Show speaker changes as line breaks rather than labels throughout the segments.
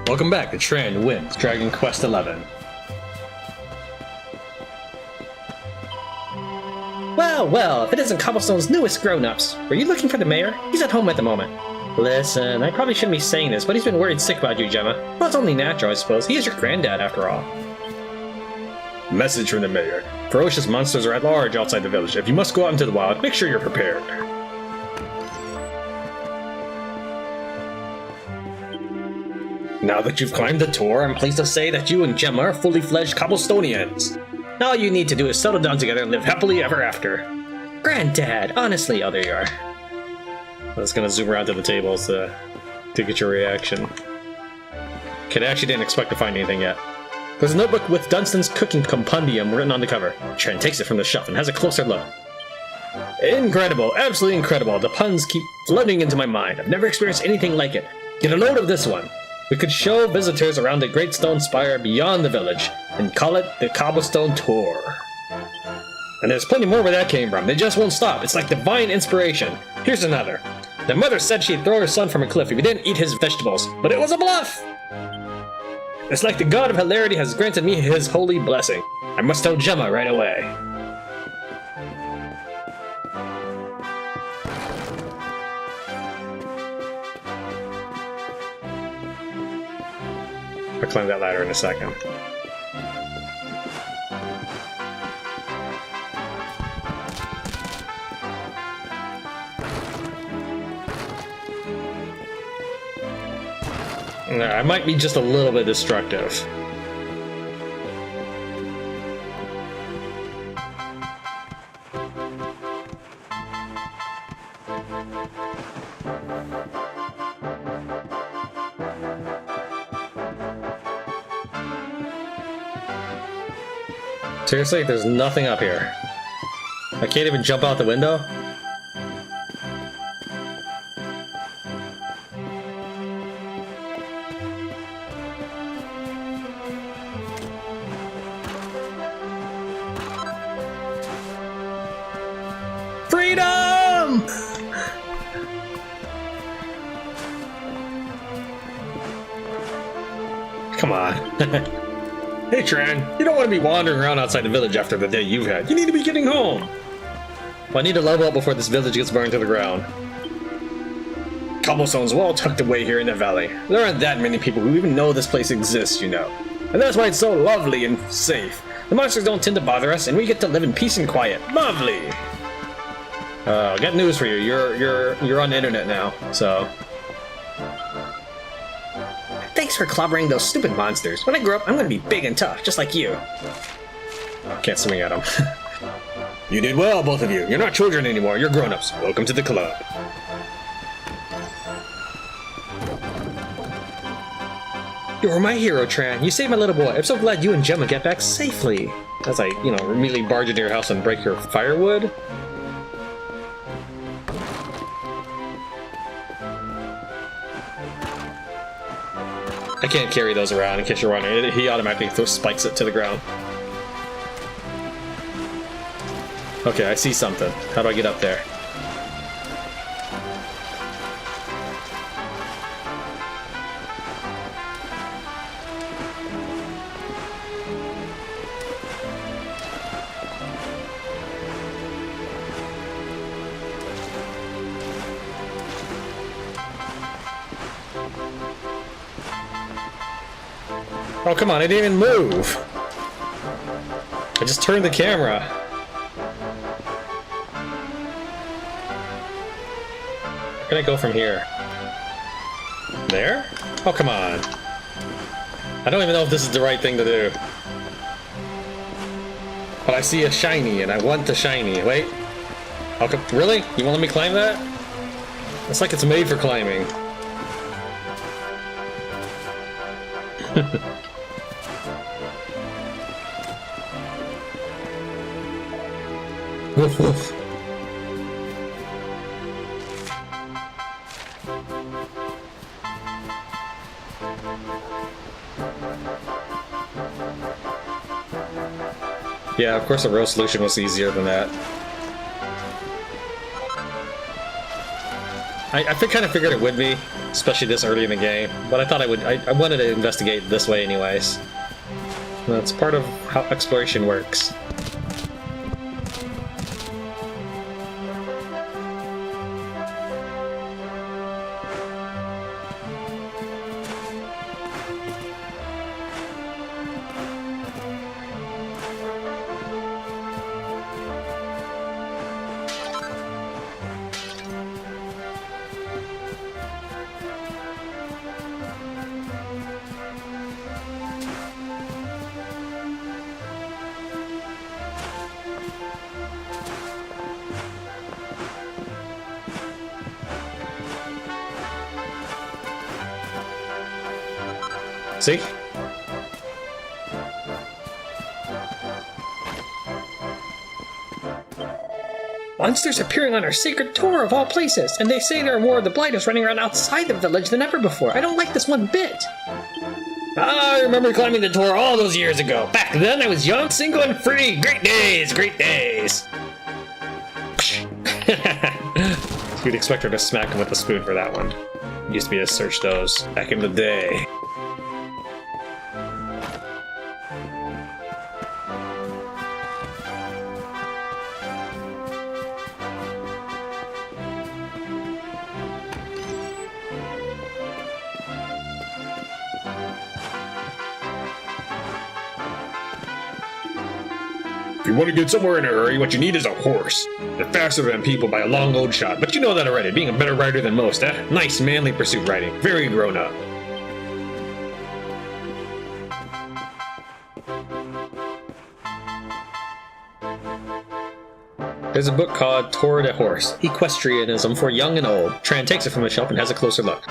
Welcome back to Tran wins Dragon Quest XI.
Well, if it isn't Cobblestone's newest grown-ups. Were you looking for the mayor? He's at home at the moment. Listen, I probably shouldn't be saying this, but he's been worried sick about you, Gemma. Well, it's only natural, I suppose. He is your granddad, after all.
Message from the mayor. Ferocious monsters are at large outside the village. If you must go out into the wild, make sure you're prepared. Now that you've climbed the Tor, I'm pleased to say that you and Gemma are fully fledged Cobblestonians. All you need to do is settle down together and live happily ever after.
Granddad, honestly, oh, there you are.
I was gonna zoom around to the tables to get your reaction. Kid actually didn't expect to find anything yet. There's a notebook with Dunstan's cooking compendium written on the cover. Tran takes it from the shelf and has a closer look. Incredible, absolutely incredible. The puns keep flooding into my mind. I've never experienced anything like it. Get a load of this one. We could show visitors around the great stone spire beyond the village and call it the Cobblestone Tor. And there's plenty more where that came from. They just won't stop. It's like divine inspiration. Here's another. The mother said she'd throw her son from a cliff if he didn't eat his vegetables, but it was a bluff! It's like the god of hilarity has granted me his holy blessing. I must tell Gemma right away. I'll climb that ladder in a second. I might be just a little bit destructive. Seriously, there's nothing up here. I can't even jump out the window? Freedom! Come on. Hey Tran, you don't want to be wandering around outside the village after the day you've had. You need to be getting home. Well, I need to level up before this village gets burned to the ground. Cobblestone's well tucked away here in the valley. There aren't that many people who even know this place exists, you know. And that's why it's so lovely and safe. The monsters don't tend to bother us, and we get to live in peace and quiet. Lovely! I got news for you. You're on the internet now, so...
Thanks for clobbering those stupid monsters. When I grow up, I'm gonna be big and tough, just like you.
Oh, can't swing at them. You did well, both of you. You're not children anymore, you're grown-ups. Welcome to the club.
You were my hero, Tran. You saved my little boy. I'm so glad you and Gemma get back safely.
As I, immediately barge into your house and break your firewood. I can't carry those around in case you're wondering. He automatically spikes it to the ground. Okay, I see something. How do I get up there? Oh, come on, I didn't even move! I just turned the camera. Where can I go from here? There? Oh, come on. I don't even know if this is the right thing to do. But I see a shiny, and I want the shiny. Wait. Okay, really? You won't let me climb that? It's like it's made for climbing. Woof woof. Yeah, of course the real solution was easier than that. I kind of figured it would be. especially this early in the game. But I thought I wanted to investigate this way anyways. That's part of how exploration works. See?
Monsters appearing on our sacred Tor of all places, and they say there are more of the blighters running around outside the village than ever before. I don't like this one bit.
I remember climbing the Tor all those years ago. Back then I was young, single, and free. Great days, great days. You'd expect her to smack him with a spoon for that one. Used to be to search those back in the day. If you want to get somewhere in a hurry, what you need is a horse. They're faster than people by a long old shot, but you know that already, being a better rider than most, eh? Nice manly pursuit riding, very grown up.
There's a book called Tour de Horse, Equestrianism for Young and Old. Tran takes it from the shelf and has a closer look.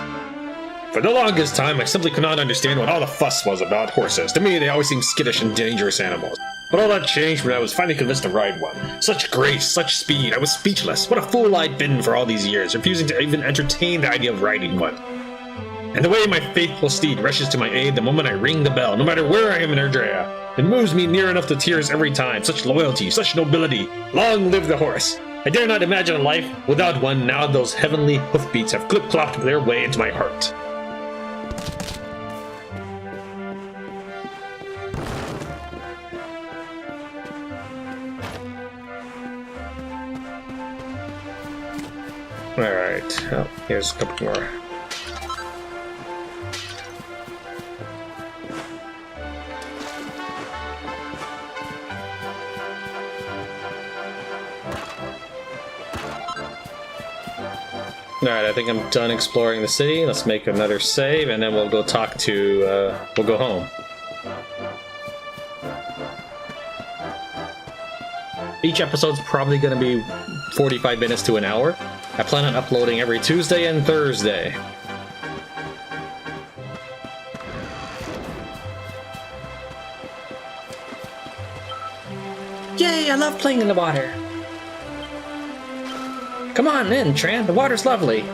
For the longest time, I simply could not understand what all the fuss was about horses. To me, they always seemed skittish and dangerous animals. But all that changed when I was finally convinced to ride one. Such grace, such speed, I was speechless. What a fool I'd been for all these years, refusing to even entertain the idea of riding one. And the way my faithful steed rushes to my aid the moment I ring the bell, no matter where I am in Erdrea, it moves me near enough to tears every time. Such loyalty, such nobility. Long live the horse! I dare not imagine a life without one now those heavenly hoofbeats have clip-clopped their way into my heart. Alright, well, here's a couple more. Alright, I think I'm done exploring the city. Let's make another save, and then we'll go talk to, we'll go home. Each episode's probably going to be 45 minutes to an hour. I plan on uploading every Tuesday and Thursday.
Yay, I love playing in the water. Come on in, Tran, the water's lovely.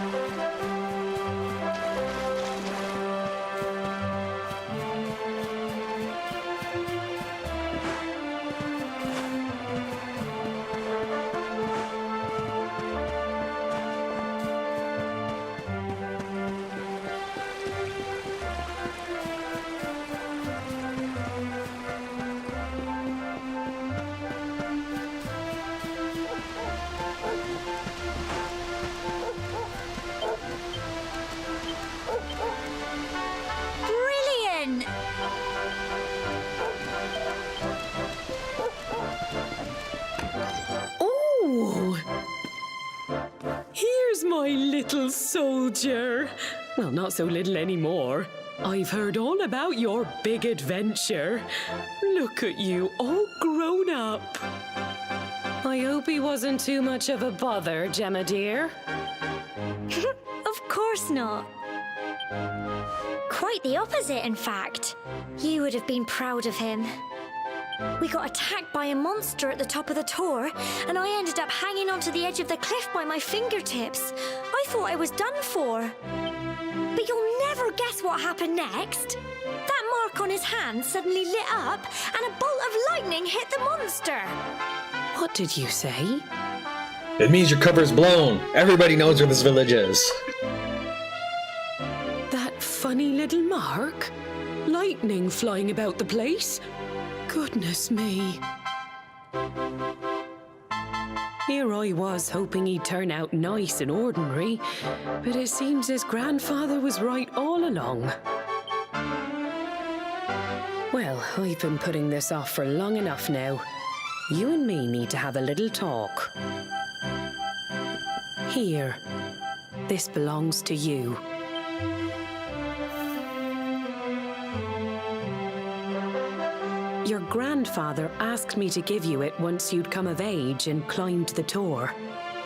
My little soldier. Well, not so little anymore. I've heard all about your big adventure. Look at you, all grown up. I hope he wasn't too much of a bother, Gemma dear.
Of course not. Quite the opposite, in fact. You would have been proud of him. We got attacked by a monster at the top of the Tor, and I ended up hanging onto the edge of the cliff by my fingertips. I thought I was done for. But you'll never guess what happened next. That mark on his hand suddenly lit up, and a bolt of lightning hit the monster.
What did you say?
It means your cover's blown. Everybody knows where this village is.
little mark? Lightning flying about the place? Goodness me. Here I was hoping he'd turn out nice and ordinary, but it seems his grandfather was right all along. Well, I've been putting this off for long enough now. You and me need to have a little talk. Here, this belongs to you. Your grandfather asked me to give you it once you'd come of age and climbed the Tor.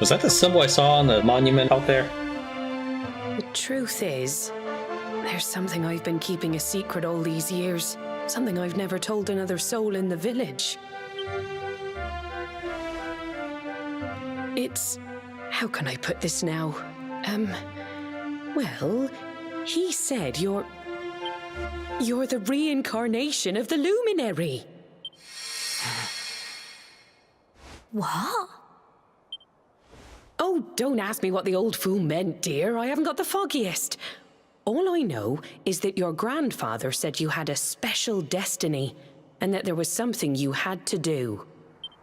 Was that the symbol I saw on the monument out there?
The truth is, there's something I've been keeping a secret all these years. Something I've never told another soul in the village. It's... how can I put this now? Well, he said you're the reincarnation of the Luminary.
What?
Oh, don't ask me what the old fool meant, dear. I haven't got the foggiest. All I know is that your grandfather said you had a special destiny and that there was something you had to do.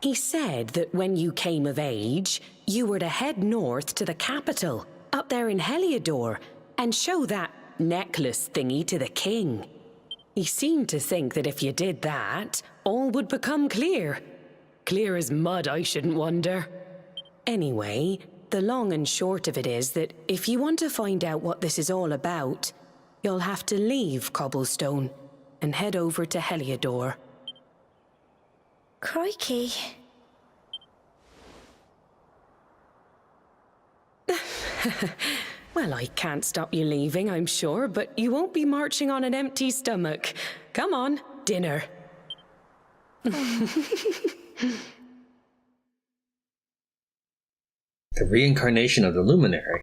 He said that when you came of age, you were to head north to the capital, up there in Heliodor, and show that necklace thingy to the king. He seemed to think that if you did that, all would become clear. Clear as mud, I shouldn't wonder. Anyway, the long and short of it is that if you want to find out what this is all about, you'll have to leave Cobblestone and head over to Heliodor.
Crikey.
Well, I can't stop you leaving, I'm sure, but you won't be marching on an empty stomach. Come on, dinner.
The reincarnation of the Luminary.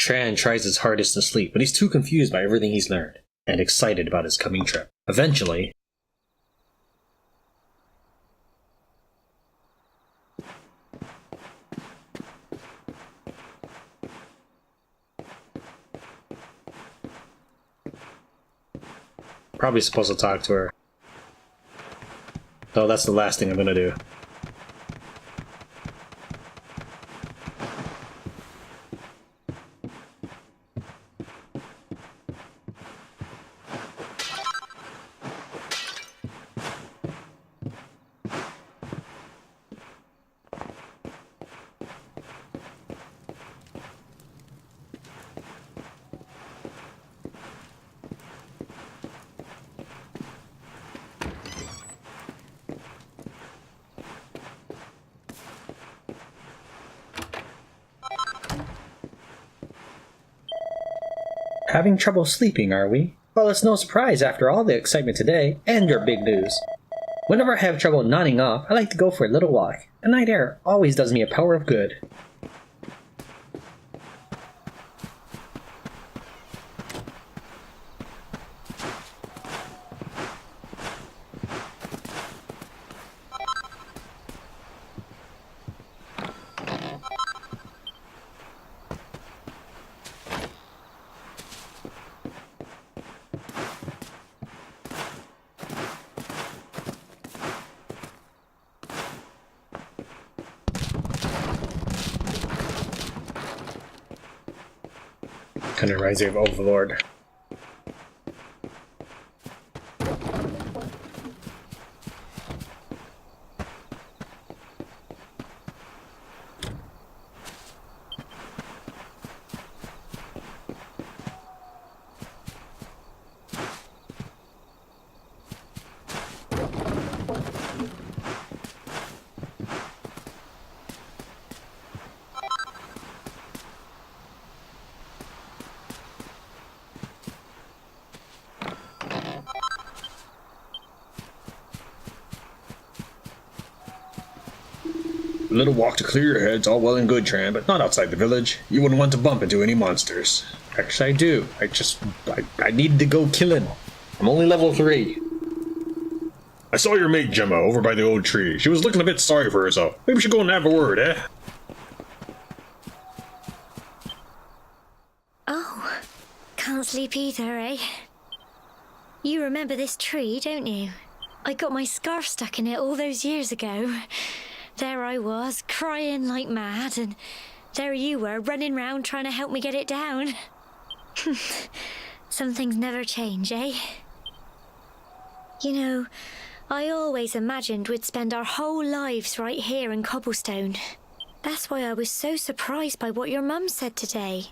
Tran tries his hardest to sleep, but he's too confused by everything he's learned, and excited about his coming trip. Eventually... probably supposed to talk to her. Oh, that's the last thing I'm gonna do. Having trouble sleeping, are we? Well, it's no surprise after all the excitement today, and your big news. Whenever I have trouble nodding off, I like to go for a little walk. A night air always does me a power of good. Kind of reminds me of Overlord. A little walk to clear your head's all well and good, Tran, but not outside the village. You wouldn't want to bump into any monsters. Actually, I do. I need to go killing. I'm only level 3. I saw your mate Gemma over by the old tree. She was looking a bit sorry for herself. Maybe we should go and have a word, eh?
Oh, can't can't sleep either, eh? You remember this tree, don't you? I got my scarf stuck in it all those years ago. There I was, crying like mad, and there you were, running round trying to help me get it down. Some things never change, eh? You know, I always imagined we'd spend our whole lives right here in Cobblestone. That's why I was so surprised by what your mum said today.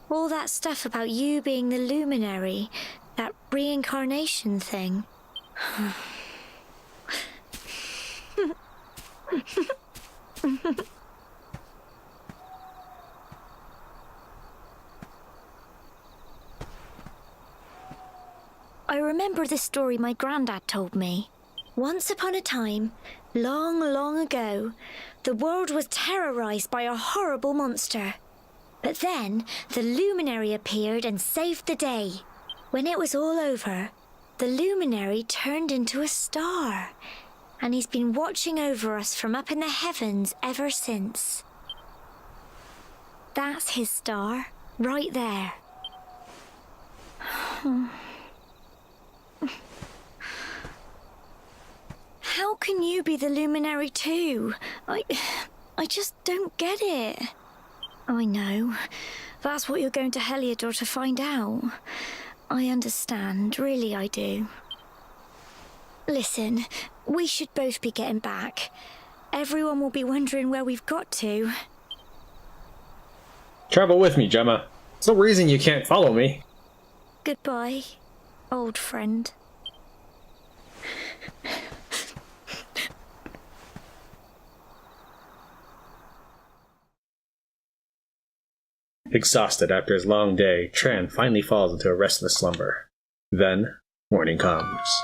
All that stuff about you being the Luminary, that reincarnation thing. I remember the story my granddad told me. Once upon a time, long, long ago, the world was terrorized by a horrible monster. But then, the Luminary appeared and saved the day. When it was all over, the Luminary turned into a star. And he's been watching over us from up in the heavens ever since. That's his star, right there. How can you be the Luminary too? I just don't get it. I know. That's what you're going to Heliodor to find out. I understand, really I do. Listen, we should both be getting back. Everyone will be wondering where we've got to.
Travel with me, Gemma. There's no reason you can't follow me.
Goodbye, old friend.
Exhausted after his long day, Tran finally falls into a restless slumber. Then, morning comes.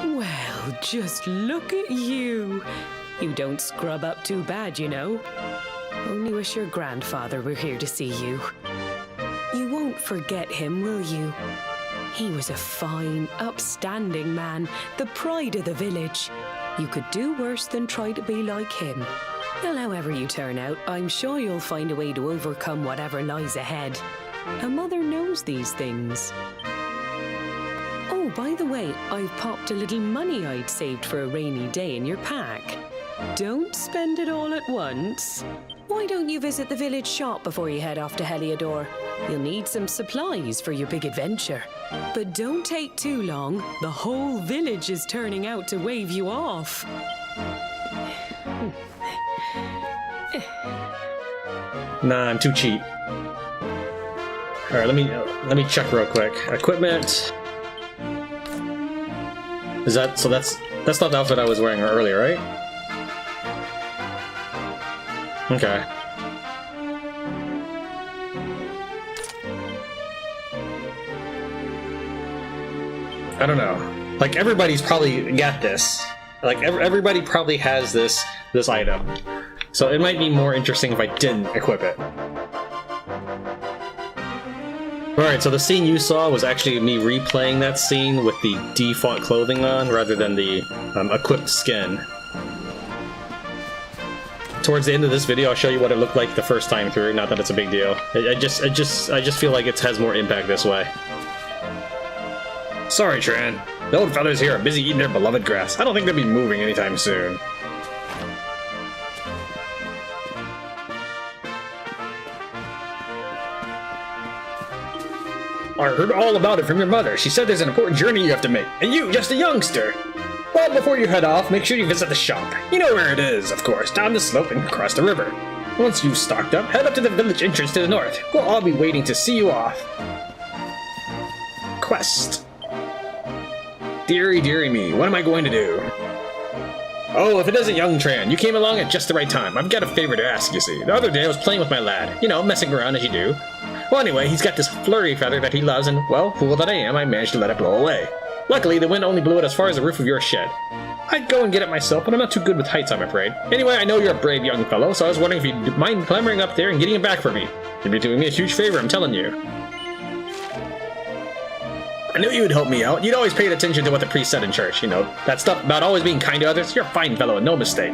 Well, just look at you. You don't scrub up too bad, you know. Only wish your grandfather were here to see you. You won't forget him, will you? He was a fine, upstanding man, the pride of the village. You could do worse than try to be like him. Well, however you turn out, I'm sure you'll find a way to overcome whatever lies ahead. A mother knows these things. Oh, by the way, I've popped a little money I'd saved for a rainy day in your pack. Don't spend it all at once. Why don't you visit the village shop before you head off to Heliodor? You'll need some supplies for your big adventure. But don't take too long. The whole village is turning out to wave you off.
Nah, I'm too cheap. Alright, let me check real quick. Equipment. Is that so that's not the outfit I was wearing earlier, right? Okay. I don't know. Like, everybody's probably got this. Like, everybody probably has this item. So it might be more interesting if I didn't equip it. Alright, so the scene you saw was actually me replaying that scene with the default clothing on rather than the equipped skin. Towards the end of this video, I'll show you what it looked like the first time through. Not that it's a big deal. I just feel like it has more impact this way. Sorry, Tran. The old fellas here are busy eating their beloved grass. I don't think they'll be moving anytime soon. I heard all about it from your mother. She said there's an important journey you have to make, and you, just a youngster. Well, before you head off, make sure you visit the shop. You know where it is, of course, down the slope and across the river. Once you've stocked up, head up to the village entrance to the north. We'll all be waiting to see you off. Quest. Dearie, dearie me, what am I going to do? Oh, if it isn't young Tran, you came along at just the right time. I've got a favor to ask, you see. The other day I was playing with my lad. You know, messing around as you do. Well, anyway, he's got this flurry feather that he loves, and, well, fool that I am, I managed to let it blow away. Luckily, the wind only blew it as far as the roof of your shed.
I'd go and get it myself, but I'm not too good with heights, I'm afraid. Anyway, I know you're a brave young fellow, so I was wondering if you'd mind clambering up there and getting it back for me. You'd be doing me a huge favor, I'm telling you. I knew you would help me out. You'd always paid attention to what the priest said in church, you know. That stuff about always being kind to others. You're a fine fellow and no mistake.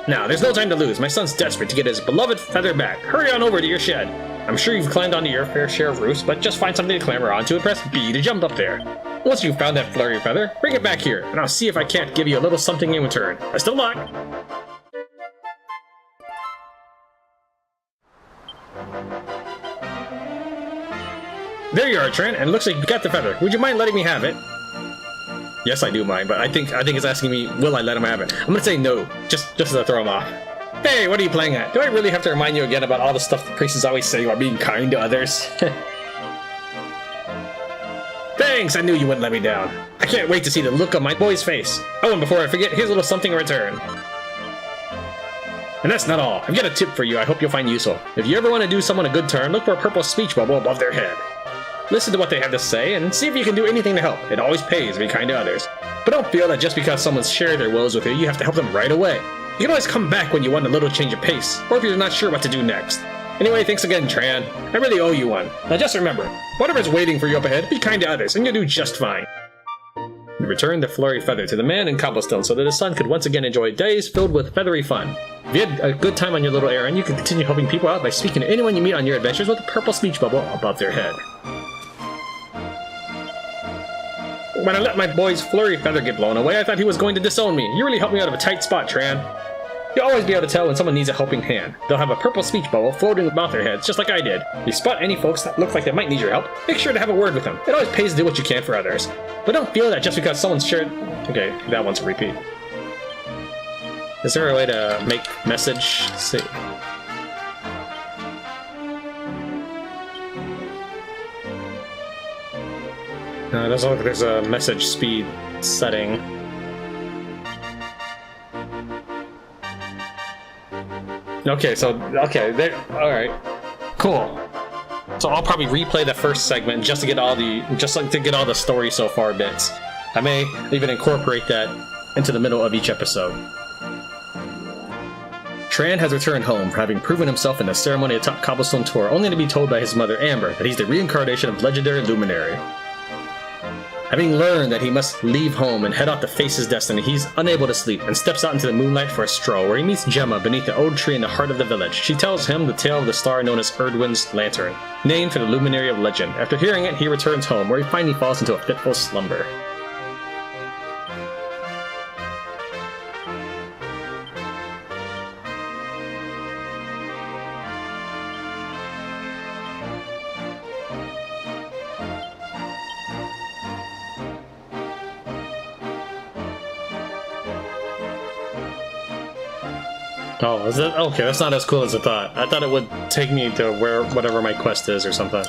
Now, there's no time to lose. My son's desperate to get his beloved feather back. Hurry on over to your shed. I'm sure you've climbed onto your fair share of roofs, but just find something to clamber onto and press B to jump up there. Once you've found that flurry feather, bring it back here, and I'll see if I can't give you a little something in return. Best of luck! There you are, Tran, and it looks like you got the feather. Would you mind letting me have it? Yes, I do mind, but I think it's asking me, will I let him have it? I'm gonna say no, just to throw him off. Hey, what are you playing at? Do I really have to remind you again about all the stuff the priests always say about being kind to others? Thanks, I knew you wouldn't let me down. I can't wait to see the look on my boy's face. Oh, and before I forget, here's a little something in return. And that's not all. I've got a tip for you I hope you'll find useful. If you ever want to do someone a good turn, look for a purple speech bubble above their head. Listen to what they have to say and see if you can do anything to help. It always pays to be kind to others. But don't feel that just because someone's shared their woes with you, you have to help them right away. You can always come back when you want a little change of pace, or if you're not sure what to do next. Anyway, thanks again, Tran. I really owe you one. Now just remember, whatever's waiting for you up ahead, be kind to others, and you'll do just fine. He returned the flurry feather to the man in Cobblestone so that his son could once again enjoy days filled with feathery fun. If you had a good time on your little errand, you can continue helping people out by speaking to anyone you meet on your adventures with a purple speech bubble above their head. When I let my boy's flurry feather get blown away, I thought he was going to disown me. You really helped me out of a tight spot, Tran. You'll always be able to tell when someone needs a helping hand. They'll have a purple speech bubble floating above their heads, just like I did. If you spot any folks that look like they might need your help, make sure to have a word with them. It always pays to do what you can for others. But don't feel that just because someone's shared... Okay, that one's a repeat. Is there a way to make message... Let's see. No, it doesn't look like there's a message speed setting. Okay, there. All right, cool. So I'll probably replay the first segment just to get all the story so far bits. I may even incorporate that into the middle of each episode. Tran has returned home, having proven himself in the ceremony atop Cobblestone Tor, only to be told by his mother Amber that he's the reincarnation of legendary Luminary. Having learned that he must leave home and head out to face his destiny, he's unable to sleep and steps out into the moonlight for a stroll, where he meets Gemma beneath the old tree in the heart of the village. She tells him the tale of the star known as Erdwin's Lantern, named for the Luminary of legend. After hearing it, he returns home, where he finally falls into a fitful slumber. Oh, is it? Okay, that's not as cool as I thought. I thought it would take me to whatever my quest is or something.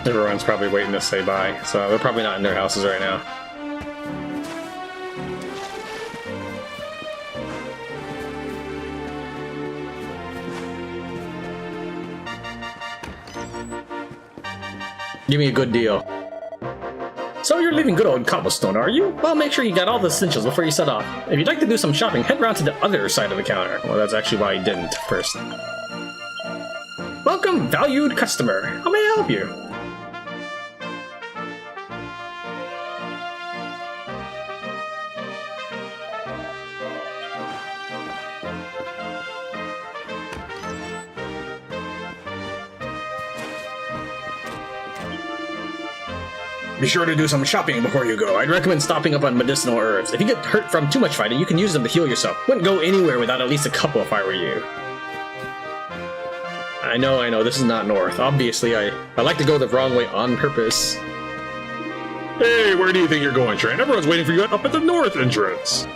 Everyone's probably waiting to say bye, so they're probably not in their houses right now. Give me a good deal. So you're leaving good old Cobblestone, are you? Well, make sure you got all the essentials before you set off. If you'd like to do some shopping, head round to the other side of the counter. Well, that's actually why I didn't first. Welcome, valued customer. How may I help you? Be sure to do some shopping before you go. I'd recommend stopping up on medicinal herbs. If you get hurt from too much fighting, you can use them to heal yourself. Wouldn't go anywhere without at least a couple if I were you. I know, this is not north. Obviously, I like to go the wrong way on purpose.
Hey, where do you think you're going, Tran? Everyone's waiting for you up at the north entrance.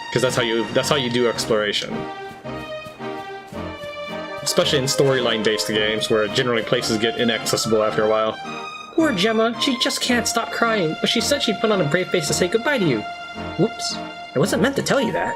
Because that's how you do exploration. Especially in storyline-based games, where generally places get inaccessible after a while. Poor Gemma, she just can't stop crying, but she said she'd put on a brave face to say goodbye to you. Whoops, I wasn't meant to tell you that.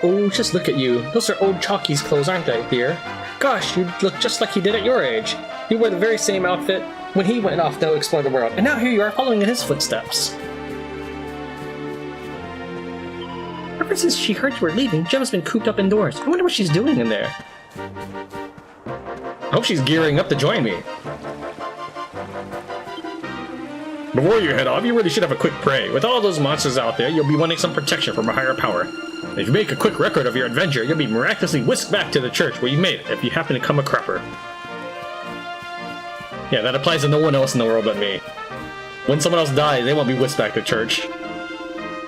Oh, just look at you. Those are old Chalky's clothes, aren't they, dear? Gosh, you look just like he did at your age. You wore the very same outfit when he went off to explore the world, and now here you are following in his footsteps. Ever since she heard you were leaving, Gemma's been cooped up indoors. I wonder what she's doing in there.
I hope she's gearing up to join me. Before you head off, you really should have a quick pray. With all those monsters out there, you'll be wanting some protection from a higher power. If you make a quick record of your adventure, you'll be miraculously whisked back to the church where you made it if you happen to come a crupper. Yeah, that applies to no one else in the world but me. When someone else dies, they won't be whisked back to church.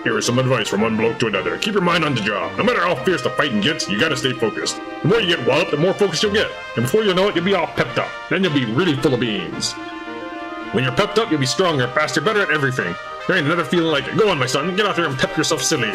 Here is some advice from one bloke to another. Keep your mind on the job. No matter how fierce the fighting gets, you gotta stay focused. The more you get walloped, the more focused you'll get. And before you know it, you'll be all pepped up. Then you'll be really full of beans. When you're pepped up, you'll be stronger, faster, better at everything. There ain't another feeling like it. Go on, my son. Get out there and pep yourself silly.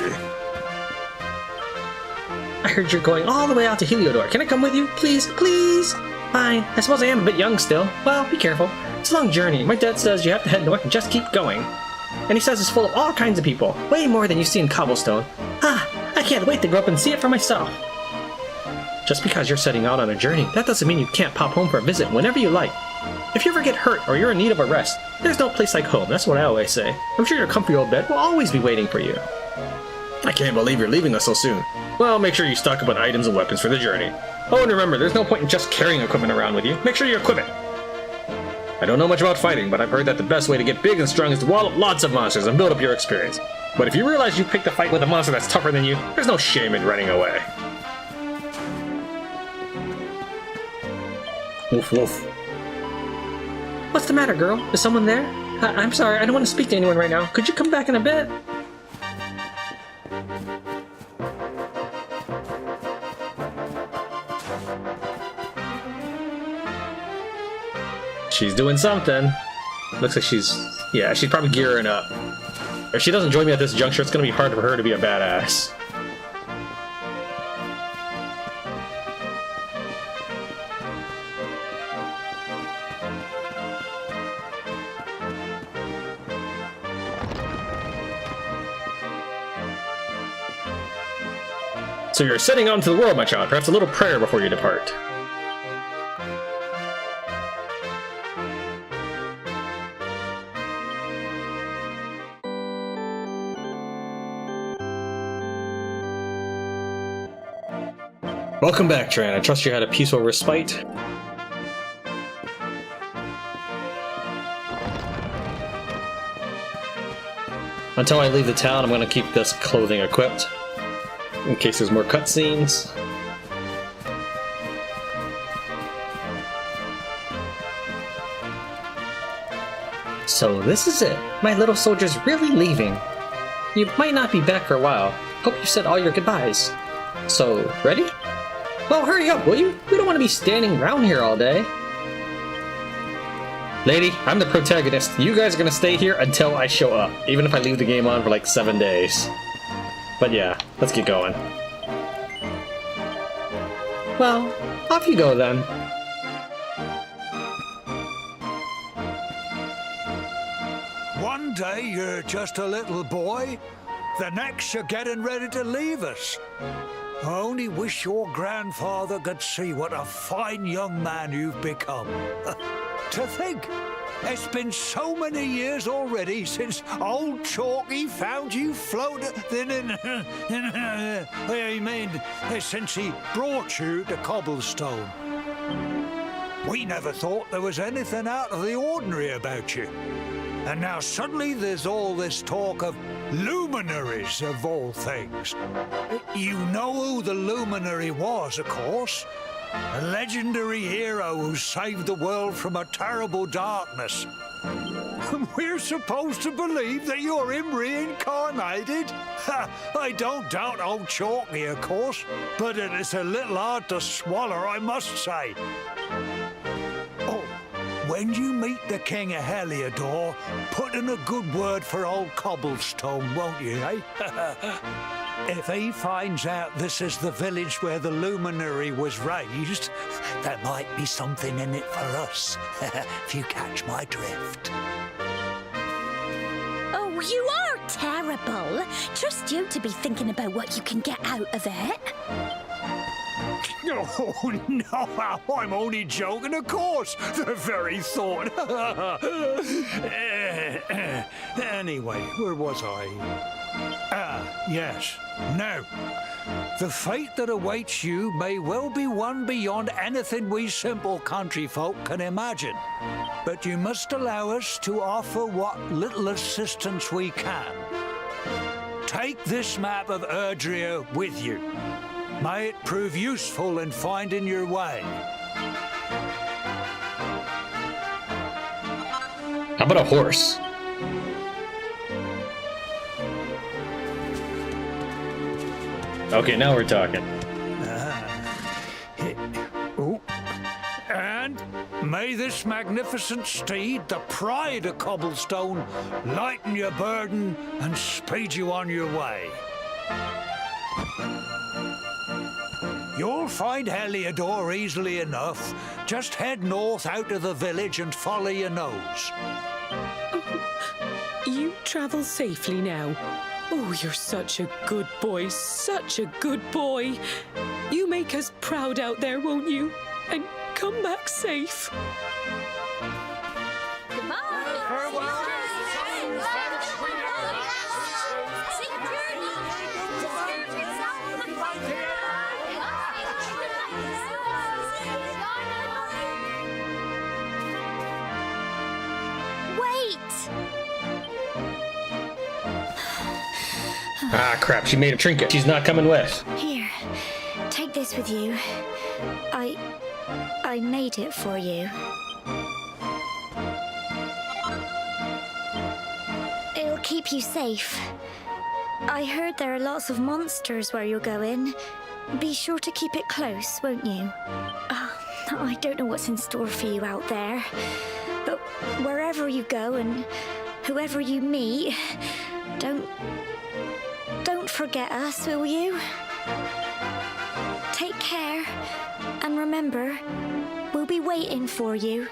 I heard you're going all the way out to Heliodor. Can I come with you? Please, please? Fine. I suppose I am a bit young still. Well, be careful. It's a long journey. My dad says you have to head north and just keep going. And he says it's full of all kinds of people. Way more than you see in Cobblestone. I can't wait to grow up and see it for myself. Just because you're setting out on a journey, that doesn't mean you can't pop home for a visit whenever you like. If you ever get hurt or you're in need of a rest, there's no place like home. That's what I always say. I'm sure your comfy old bed will always be waiting for you.
I can't believe you're leaving us so soon. Well, make sure you stock up on items and weapons for the journey. Oh, and remember, there's no point in just carrying equipment around with you. Make sure you equip it. I don't know much about fighting, but I've heard that the best way to get big and strong is to wall up lots of monsters and build up your experience. But if you realize you picked a fight with a monster that's tougher than you, there's no shame in running away. Woof woof.
What's the matter, girl? Is someone there? I'm sorry, I don't want to speak to anyone right now. Could you come back in a bit?
She's doing something. Looks like she's probably gearing up. If she doesn't join me at this juncture, it's gonna be hard for her to be a badass. So you're setting out into the world, my child. Perhaps a little prayer before you depart. Welcome back, Tran. I trust you had a peaceful respite. Until I leave the town, I'm going to keep this clothing equipped, in case there's more cutscenes.
So this is it. My little soldier's really leaving. You might not be back for a while. Hope you said all your goodbyes. So, ready? Well, hurry up, will you? We don't want to be standing around here all day.
Lady, I'm the protagonist. You guys are gonna stay here until I show up, even if I leave the game on for like 7 days. But yeah, let's get going.
Well, off you go then.
One day you're just a little boy, the next you're getting ready to leave us. I only wish your grandfather could see what a fine young man you've become. To think, it's been so many years already since old Chalky found you floating since he brought you to Cobblestone. We never thought there was anything out of the ordinary about you. And now suddenly there's all this talk of luminaries, of all things. You know who the Luminary was, of course. A legendary hero who saved the world from a terrible darkness. We're supposed to believe that you're him reincarnated? I don't doubt old Chalky, of course, but it's a little hard to swallow, I must say. Oh, when you meet the King of Heliodor, put in a good word for old Cobblestone, won't you, eh? If he finds out this is the village where the Luminary was raised, there might be something in it for us, if you catch my drift.
Oh, you are terrible. Trust you to be thinking about what you can get out of it.
Oh, no, I'm only joking, of course. The very thought. Anyway, where was I? Yes. Now, the fate that awaits you may well be one beyond anything we simple country folk can imagine. But you must allow us to offer what little assistance we can. Take this map of Erdrea with you. May it prove useful in finding your way.
How about a horse? Okay, now we're talking.
And may this magnificent steed, the pride of Cobblestone, lighten your burden and speed you on your way. You'll find Heliodor easily enough. Just head north out of the village and follow your nose.
You travel safely now. Oh, you're such a good boy, such a good boy. You make us proud out there, won't you? And come back safe.
Ah, crap, she made a trinket. She's not coming with.
Here, take this with you. I made it for you. It'll keep you safe. I heard there are lots of monsters where you're going. Be sure to keep it close, won't you? I don't know what's in store for you out there, but wherever you go and whoever you meet, don't forget us, will you? Take care, and remember, we'll be waiting for you.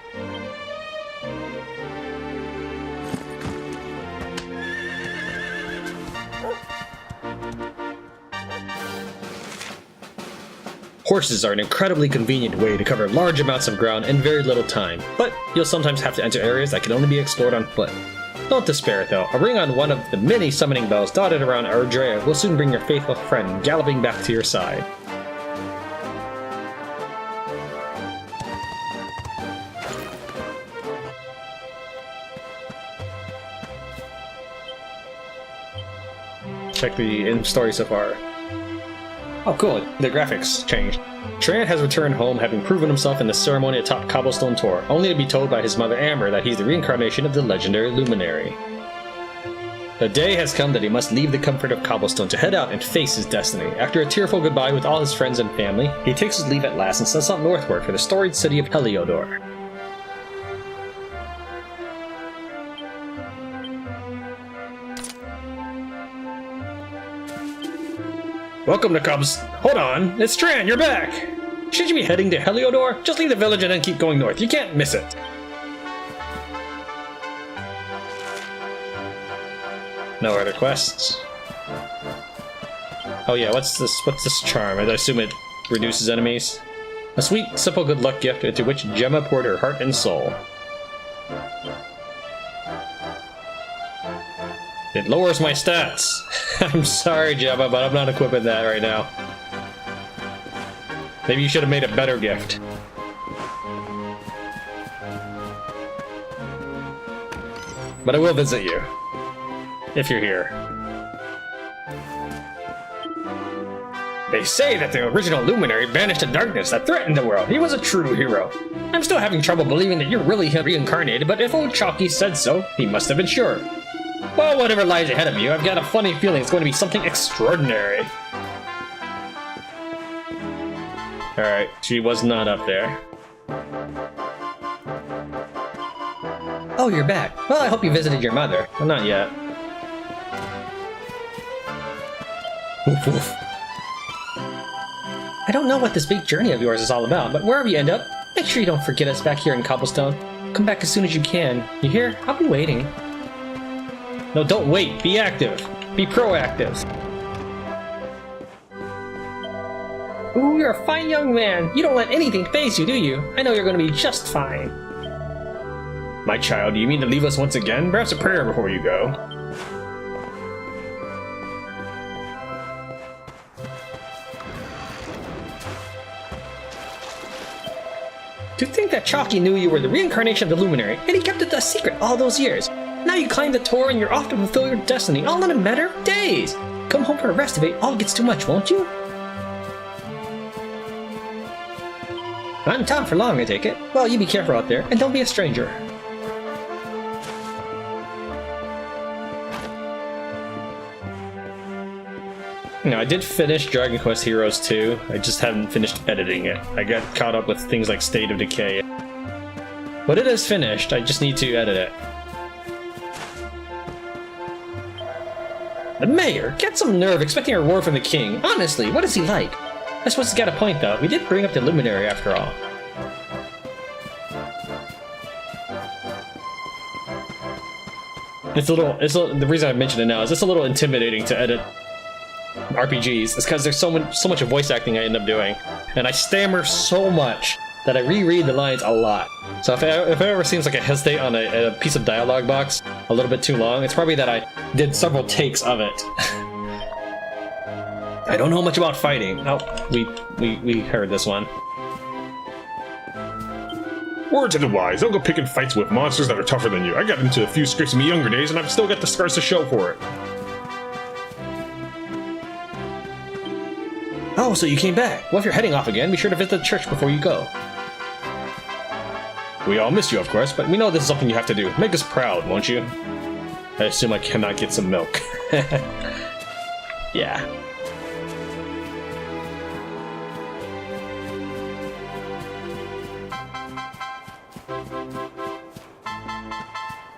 Horses are an incredibly convenient way to cover large amounts of ground in very little time, but you'll sometimes have to enter areas that can only be explored on foot. Don't despair, though. A ring on one of the many summoning bells dotted around Erdrea will soon bring your faithful friend galloping back to your side. Check the in-story so far. Oh cool, the graphics changed. Tran has returned home, having proven himself in the ceremony atop Cobblestone Tor, only to be told by his mother Amber that he's the reincarnation of the legendary Luminary. The day has come that he must leave the comfort of Cobblestone to head out and face his destiny. After a tearful goodbye with all his friends and family, he takes his leave at last and sets out northward for the storied city of Heliodor. Welcome to Cobblestone. Hold on, it's Tran, you're back! Shouldn't you be heading to Heliodor? Just leave the village and then keep going north. You can't miss it. No other quests. Oh yeah, what's this charm? I assume it reduces enemies. A sweet, simple good luck gift into which Gemma poured her heart and soul. It lowers my stats. I'm sorry, Gemma, but I'm not equipping that right now. Maybe you should have made a better gift. But I will visit you. If you're here. They say that the original Luminary banished the darkness that threatened the world. He was a true hero. I'm still having trouble believing that you're really him reincarnated, but if old Chalky said so, he must have been sure. Well, whatever lies ahead of you, I've got a funny feeling it's going to be something extraordinary. Alright, she was not up there.
Oh, you're back. Well, I hope you visited your mother.
Well, not yet.
Woof woof. I don't know what this big journey of yours is all about, but wherever you end up, make sure you don't forget us back here in Cobblestone. Come back as soon as you can. You hear? I'll be waiting.
No, don't wait. Be active. Be proactive.
Ooh, you're a fine young man. You don't let anything faze you, do you? I know you're going to be just fine.
My child, do you mean to leave us once again? Perhaps a prayer before you go.
To think that Chalky knew you were the reincarnation of the Luminary, and he kept it a secret all those years. Now you climb the Tor and you're off to fulfill your destiny, all in a matter of days. Come home for the rest of it, all gets too much, won't you? Not in town for long, I take it. Well, you be careful out there, and don't be a stranger.
I did finish Dragon Quest Heroes 2, I just haven't finished editing it. I got caught up with things like State of Decay. But it is finished, I just need to edit it.
The mayor? Get some nerve expecting a reward from the king. Honestly, what is he like? I suppose he's got a point though. We did bring up the Luminary after all.
The reason I mentioned it now is it's a little intimidating to edit RPGs. It's because there's so much of voice acting I end up doing, and I stammer so much that I reread the lines a lot. So if it ever seems like I hesitate on a piece of dialogue box a little bit too long, it's probably that I did several takes of it. I don't know much about fighting. Oh, we heard this one.
Word to the wise, don't go picking fights with monsters that are tougher than you. I got into a few scrapes in my younger days, and I've still got the scars to show for it.
Oh, so you came back. Well, if you're heading off again, be sure to visit the church before you go.
We all miss you, of course, but we know this is something you have to do. Make us proud, won't you? I assume I cannot get some milk. Yeah.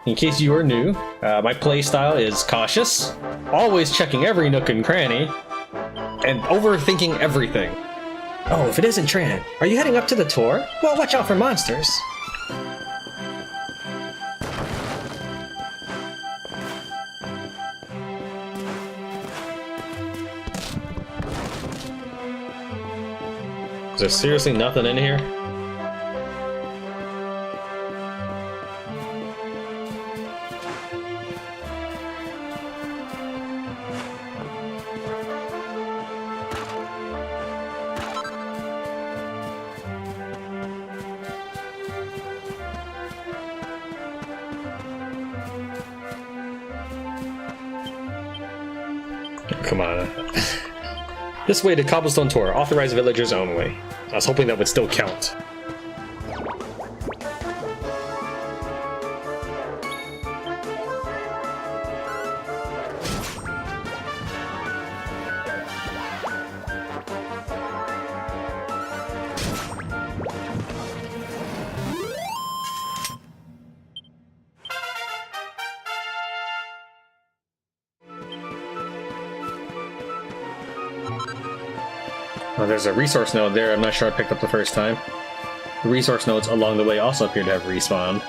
In case you are new, my playstyle is cautious, always checking every nook and cranny, and overthinking everything.
Oh, if it isn't Tran, are you heading up to the Tor? Well, watch out for monsters.
Is there seriously nothing in here? Come on. This way to Cobblestone Tor, authorized villagers only. I was hoping that would still count. Oh, there's a resource node there I'm not sure I picked up the first time. The resource nodes along the way also appear to have respawned.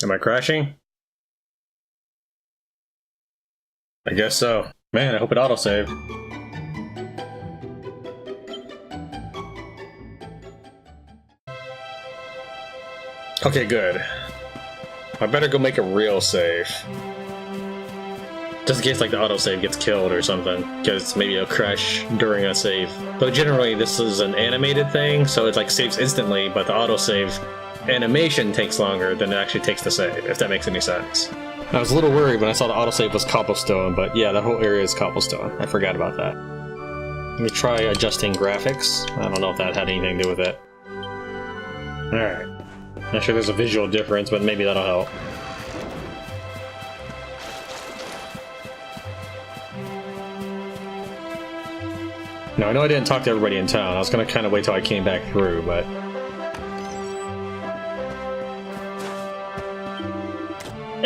Am I crashing? I guess so. Man, I hope it autosaved. Okay, good. I better go make a real save. Just in case like the autosave gets killed or something, because maybe it'll crash during a save. Though generally this is an animated thing, so it like saves instantly, but the autosave animation takes longer than it actually takes to save, if that makes any sense. I was a little worried when I saw the autosave was cobblestone, but yeah, that whole area is cobblestone. I forgot about that. Let me try adjusting graphics. I don't know if that had anything to do with it. Alright. Not sure there's a visual difference, but maybe that'll help. Now, I know I didn't talk to everybody in town. I was gonna kind of wait till I came back through, but...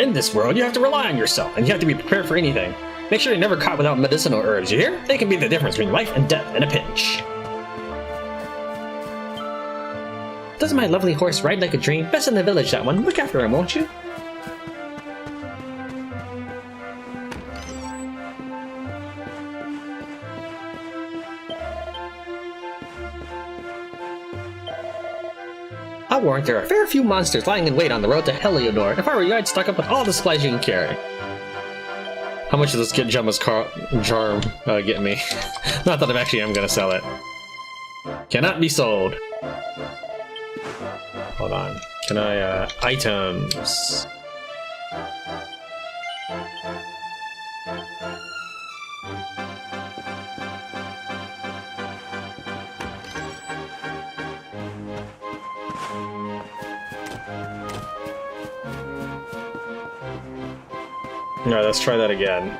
In this world, you have to rely on yourself, and you have to be prepared for anything. Make sure you're never caught without medicinal herbs, you hear? They can be the difference between life and death in a pinch. Doesn't my lovely horse ride like a dream? Best in the village, that one. Look after him, won't you? I warrant there are a fair few monsters lying in wait on the road to Heliodor. If I were you, I'd stock up with all the supplies you can carry.
How much does this get Gemma's charm get me? Not that I actually am gonna sell it. Cannot be sold. Hold on. Can I, items? Alright, let's try that again.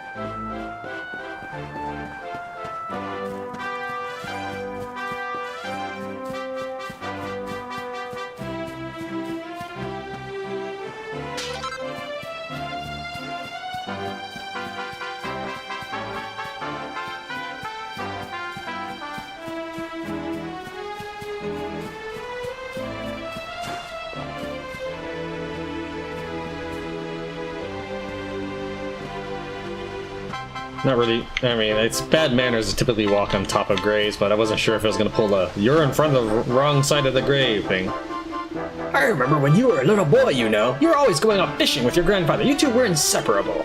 Not really. I mean, it's bad manners to typically walk on top of graves, but I wasn't sure if it was going to pull the "you're in front of the wrong side of the grave" thing.
I remember when you were a little boy, you know. You were always going out fishing with your grandfather. You two were inseparable.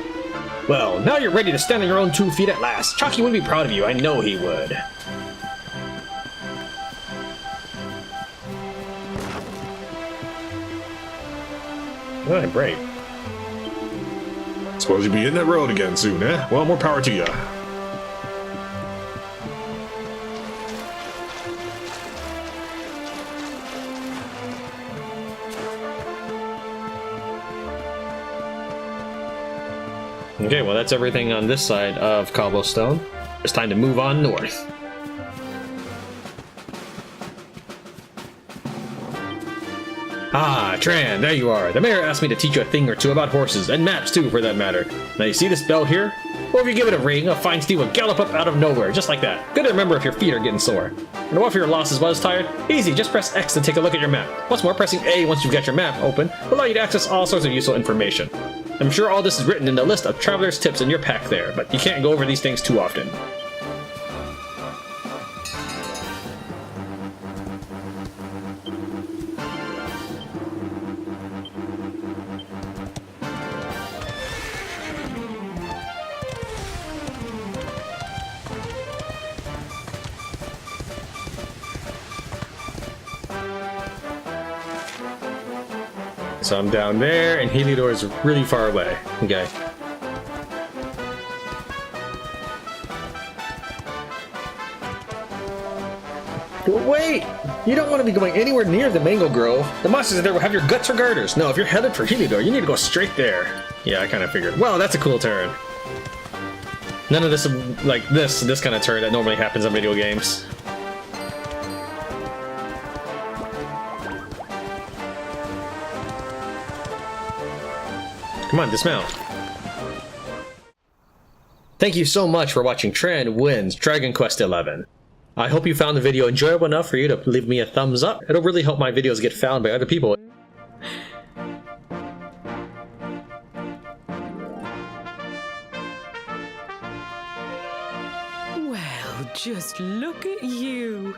Well, now you're ready to stand on your own 2 feet at last. Chalky would be proud of you. I know he would.
Oh, break.
Suppose you'll be hitting that road again soon, eh? Well, more power to ya.
Okay, well that's everything on this side of Cobblestone. It's time to move on north. Ah, Tran, there you are. The mayor asked me to teach you a thing or two about horses, and maps too, for that matter. Now you see this bell here? Well, if you give it a ring, a fine steed will gallop up out of nowhere, just like that. Good to remember if your feet are getting sore. And what if your loss is buzz tired? Easy, just press X to take a look at your map. What's more, pressing A once you've got your map open will allow you to access all sorts of useful information. I'm sure all this is written in the list of traveler's tips in your pack there, but you can't go over these things too often. So I'm down there, and Heliodor is really far away. Okay.
Wait! You don't want to be going anywhere near the Mango Grove. The monsters there will have your guts for garters. No, if you're headed for Heliodor, you need to go straight there.
Yeah, I kind of figured. Wow, that's a cool turn. None of this, like this kind of turn that normally happens in video games. Come on, dismount. Thank you so much for watching Tran Wins Dragon Quest XI. I hope you found the video enjoyable enough for you to leave me a thumbs up. It'll really help my videos get found by other people.
Well, just look at you.